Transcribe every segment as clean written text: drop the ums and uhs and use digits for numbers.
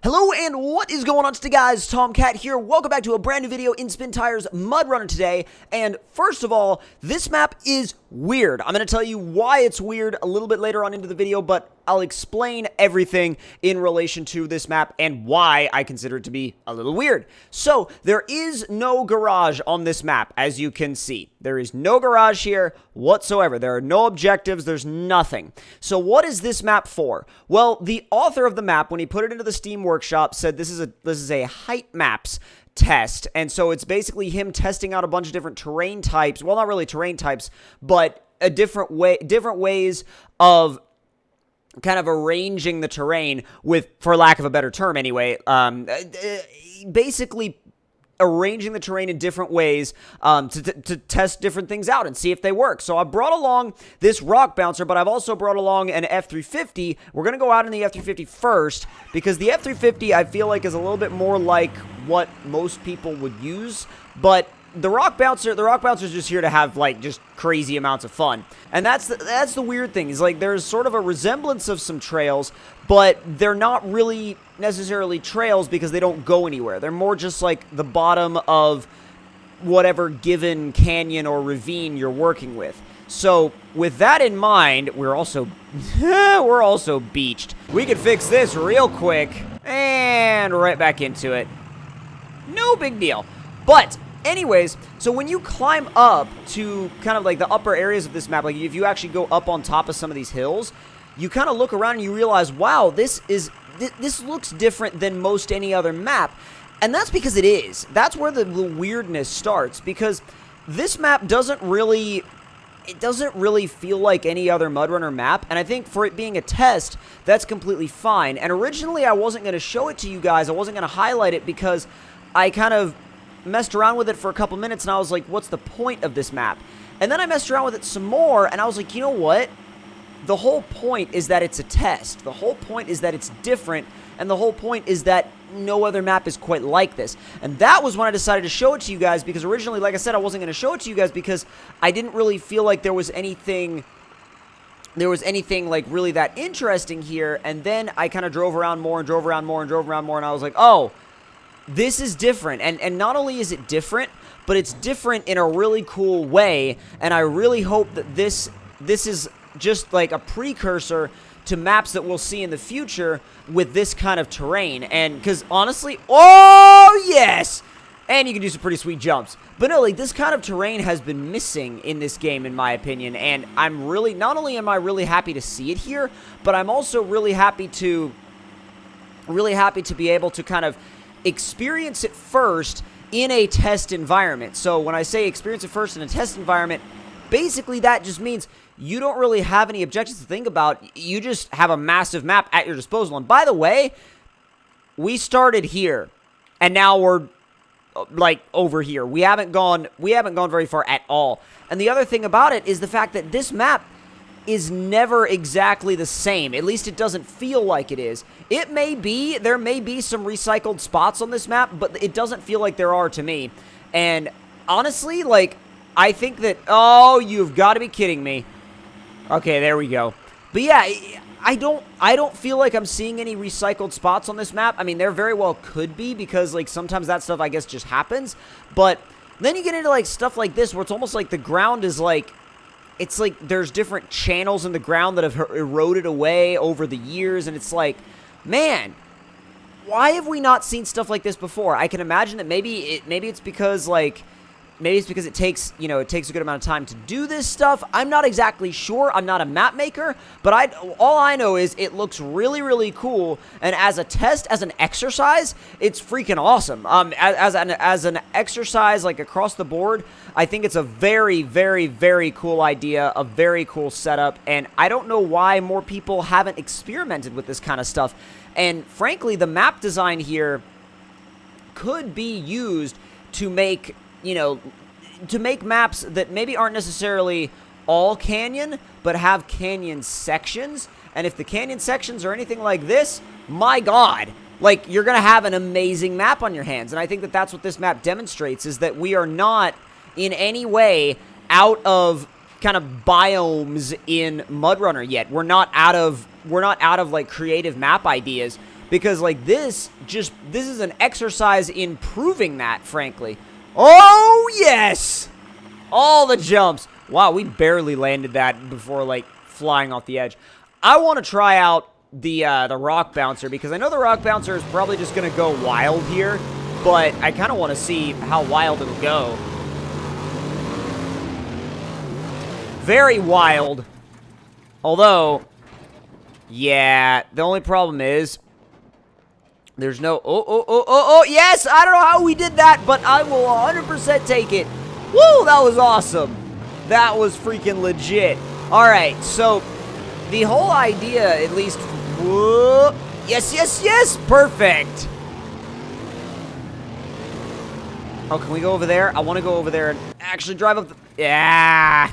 Hello and what is going on today, guys? Tomcat here. Welcome back to a brand new video in SpinTires MudRunner today. And first of all, this map is weird. I'm going to tell you why it's weird a little bit later on into the video, but I'll explain everything in relation to this map and why I consider it to be a little weird. So, there is no garage on this map, as you can see. There is no garage here whatsoever. There are no objectives. There's nothing. So, what is this map for? Well, the author of the map, when he put it into the Steam Workshop, said this is a height maps test, and so it's basically him testing out a bunch of different terrain types. Well, not really terrain types, but different ways of kind of arranging the terrain with, for lack of a better term anyway, basically arranging the terrain in different ways to test different things out and see if they work. So I brought along this rock bouncer, but I've also brought along an F350. We're going to go out in the F350 first, because the F350 I feel like is a little bit more like what most people would use, but the rock bouncer is just here to have, like, just crazy amounts of fun. And that's the weird thing, is like there's sort of a resemblance of some trails, but they're not really necessarily trails because they don't go anywhere. They're more just like the bottom of whatever given canyon or ravine you're working with. So with that in mind, we're also beached. We could fix this real quick and right back into it. No big deal. But anyways, so when you climb up to kind of like the upper areas of this map, like if you actually go up on top of some of these hills, you kind of look around and you realize, wow, this looks different than most any other map. And that's because it is. That's where the weirdness starts, because this map doesn't really feel like any other MudRunner map, and I think for it being a test, that's completely fine. And originally I wasn't going to show it to you guys, I wasn't going to highlight it, because I kind of messed around with it for a couple minutes and I was like, what's the point of this map? And then I messed around with it some more and I was like, you know what? The whole point is that it's a test. The whole point is that it's different, and the whole point is that no other map is quite like this. And that was when I decided to show it to you guys, because originally, like I said, I wasn't going to show it to you guys because I didn't really feel like there was anything like really that interesting here. And then I kind of drove around more and drove around more and drove around more, and I was like, oh, this is different. And not only is it different, but it's different in a really cool way, and I really hope that this is just like a precursor to maps that we'll see in the future with this kind of terrain. And because honestly, oh yes, and you can do some pretty sweet jumps, but no, like this kind of terrain has been missing in this game, in my opinion. And I'm really, not only am I really happy to see it here, but I'm also really happy to be able to kind of experience it first in a test environment. So when I say experience it first in a test environment, basically that just means you don't really have any objectives to think about. You just have a massive map at your disposal. And by the way, we started here, and now we're like over here. We haven't gone very far at all. And the other thing about it is the fact that this map is never exactly the same. At least it doesn't feel like it is. There may be some recycled spots on this map, but it doesn't feel like there are to me. And honestly, like, I think that, oh, you've got to be kidding me. Okay, there we go. But yeah, I don't feel like I'm seeing any recycled spots on this map. I mean, there very well could be, because like sometimes that stuff I guess just happens. But then you get into like stuff like this where it's almost like the ground is like, it's like there's different channels in the ground that have eroded away over the years, and it's like, man, why have we not seen stuff like this before? I can imagine that maybe it's because like, maybe it's because it takes a good amount of time to do this stuff. I'm not exactly sure. I'm not a map maker, but all I know is it looks really, really cool. And as a test, as an exercise, it's freaking awesome. As an exercise, like across the board, I think it's a very, very, very cool idea, a very cool setup. And I don't know why more people haven't experimented with this kind of stuff. And frankly, the map design here could be used to make, to make maps that maybe aren't necessarily all canyon, but have canyon sections. And if the canyon sections are anything like this, my God, like, you're going to have an amazing map on your hands. And I think that that's what this map demonstrates, is that we are not in any way out of kind of biomes in MudRunner yet. We're not out of like creative map ideas, Because, like, this is an exercise in proving that, frankly. Oh, yes! All the jumps. Wow, we barely landed that before, like, flying off the edge. I want to try out the rock bouncer, because I know the rock bouncer is probably just going to go wild here, but I kind of want to see how wild it'll go. Very wild. Although, yeah, the only problem is there's no... Oh, yes! I don't know how we did that, but I will 100% take it. Woo, that was awesome. That was freaking legit. All right, so the whole idea, at least... Whoa, yes, perfect. Oh, can we go over there? I want to go over there and actually drive up the... Yeah.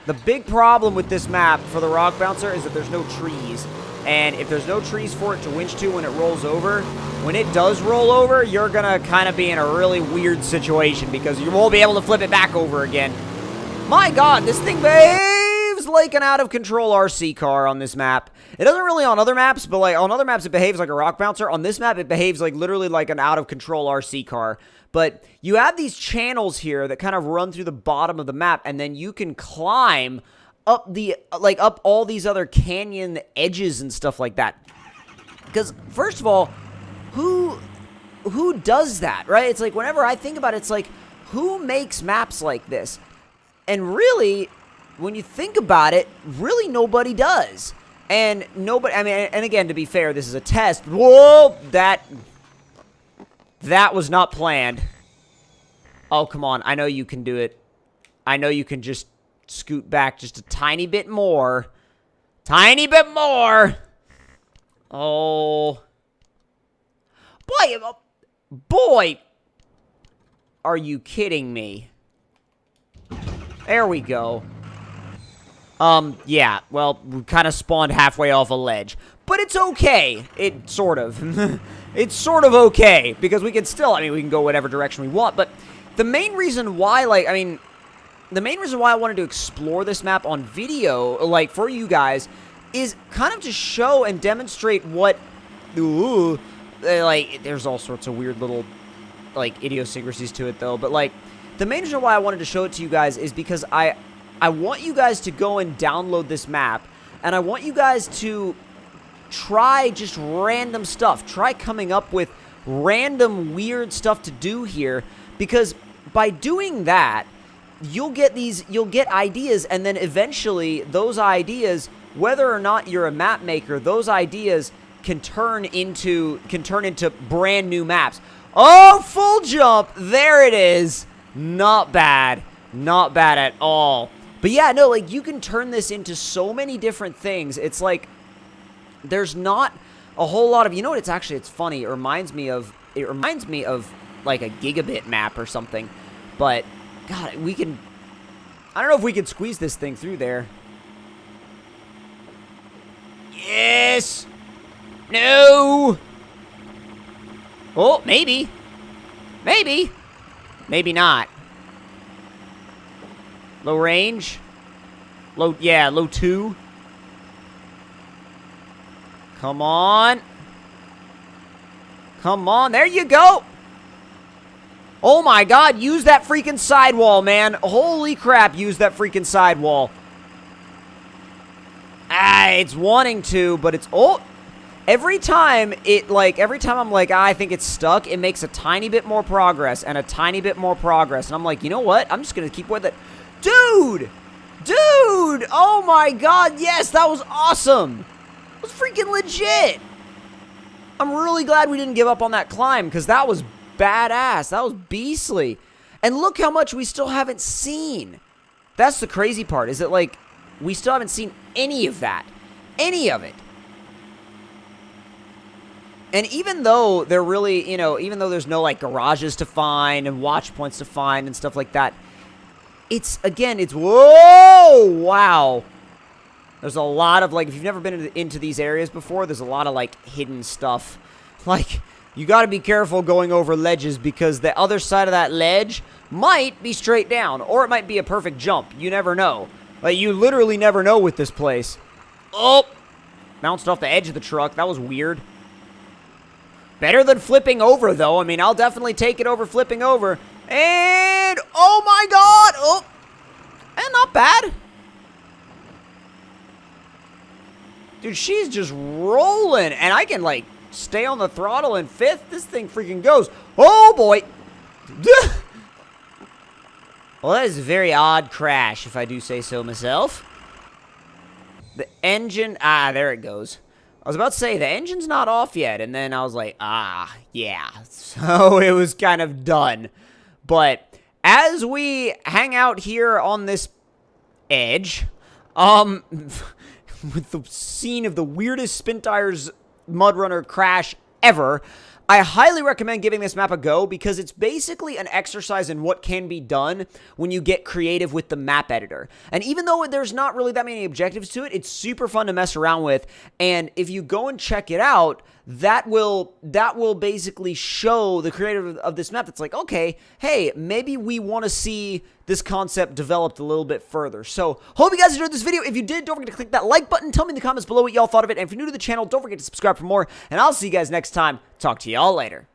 The big problem with this map for the rock bouncer is that there's no trees. And if there's no trees for it to winch to when it rolls over, when it does roll over, you're going to kind of be in a really weird situation because you won't be able to flip it back over again. My God, this thing behaves like an out-of-control RC car on this map. It doesn't really on other maps, but like on other maps it behaves like a rock bouncer. On this map, it behaves like literally like an out-of-control RC car. But you have these channels here that kind of run through the bottom of the map, and then you can climb up up all these other canyon edges and stuff like that. Because first of all, who does that, right? It's like whenever I think about it, it's like who makes maps like this? And really, when you think about it, really nobody does. And nobody, I mean, and again, to be fair, this is a test. Whoa, that was not planned. Oh, come on. I know you can do it. I know you can just scoot back just a tiny bit more. Tiny bit more. Oh. Boy. Are you kidding me? There we go. Yeah. Well, we kind of spawned halfway off a ledge. But it's okay. It sort of. It's sort of okay. Because we can still, I mean, we can go whatever direction we want. But the main reason why, like, I mean, the main reason why I wanted to explore this map on video, like, for you guys, is kind of to show and demonstrate what, like, there's all sorts of weird little, like, idiosyncrasies to it, though. But, like, the main reason why I wanted to show it to you guys is because I want you guys to go and download this map, and I want you guys to try just random stuff. Try coming up with random weird stuff to do here, because by doing that, you'll get ideas, and then eventually those ideas, whether or not you're a map maker, those ideas can turn into brand new maps. Oh, full jump. There it is. Not bad. Not bad at all. But yeah, no, like, you can turn this into so many different things. It's like there's not a whole lot of, you know what, it's funny. It reminds me of like a gigabit map or something. But God, I don't know if we can squeeze this thing through there. Yes. No. Oh, maybe. Maybe. Maybe not. Low range. Low 2. Come on. Come on. There you go. Oh my God. Use that freaking sidewall, man. Holy crap. Use that freaking sidewall. Ah, it's wanting to, but it's... Oh. Every time I'm like, I think it's stuck, it makes a tiny bit more progress and a tiny bit more progress. And I'm like, you know what? I'm just going to keep with it. Dude! Dude! Oh my God, yes, that was awesome! That was freaking legit! I'm really glad we didn't give up on that climb, because that was badass. That was beastly. And look how much we still haven't seen. That's the crazy part, is that, like, we still haven't seen any of that. Any of it. And even though they're really, even though there's no, like, garages to find and watch points to find and stuff like that, it's, whoa, wow. There's a lot of, like, if you've never been into these areas before, there's a lot of, like, hidden stuff. Like, you gotta be careful going over ledges, because the other side of that ledge might be straight down, or it might be a perfect jump. You never know. Like, you literally never know with this place. Oh! Bounced off the edge of the truck. That was weird. Better than flipping over, though. I mean, I'll definitely take it over flipping over. And, oh my god! Oh, and not bad. Dude, she's just rolling. And I can, like, stay on the throttle in 5th. This thing freaking goes. Oh, boy. Well, that is a very odd crash, if I do say so myself. The engine, there it goes. I was about to say, the engine's not off yet, and then I was like, yeah. So it was kind of done. But as we hang out here on this edge, with the scene of the weirdest SpinTires MudRunner crash ever, I highly recommend giving this map a go because it's basically an exercise in what can be done when you get creative with the map editor. And even though there's not really that many objectives to it, it's super fun to mess around with. And if you go and check it out, that will basically show the creator of this map that's like, okay, hey, maybe we want to see this concept developed a little bit further. So, hope you guys enjoyed this video. If you did, don't forget to click that like button. Tell me in the comments below what y'all thought of it. And if you're new to the channel, don't forget to subscribe for more. And I'll see you guys next time. Talk to y'all later.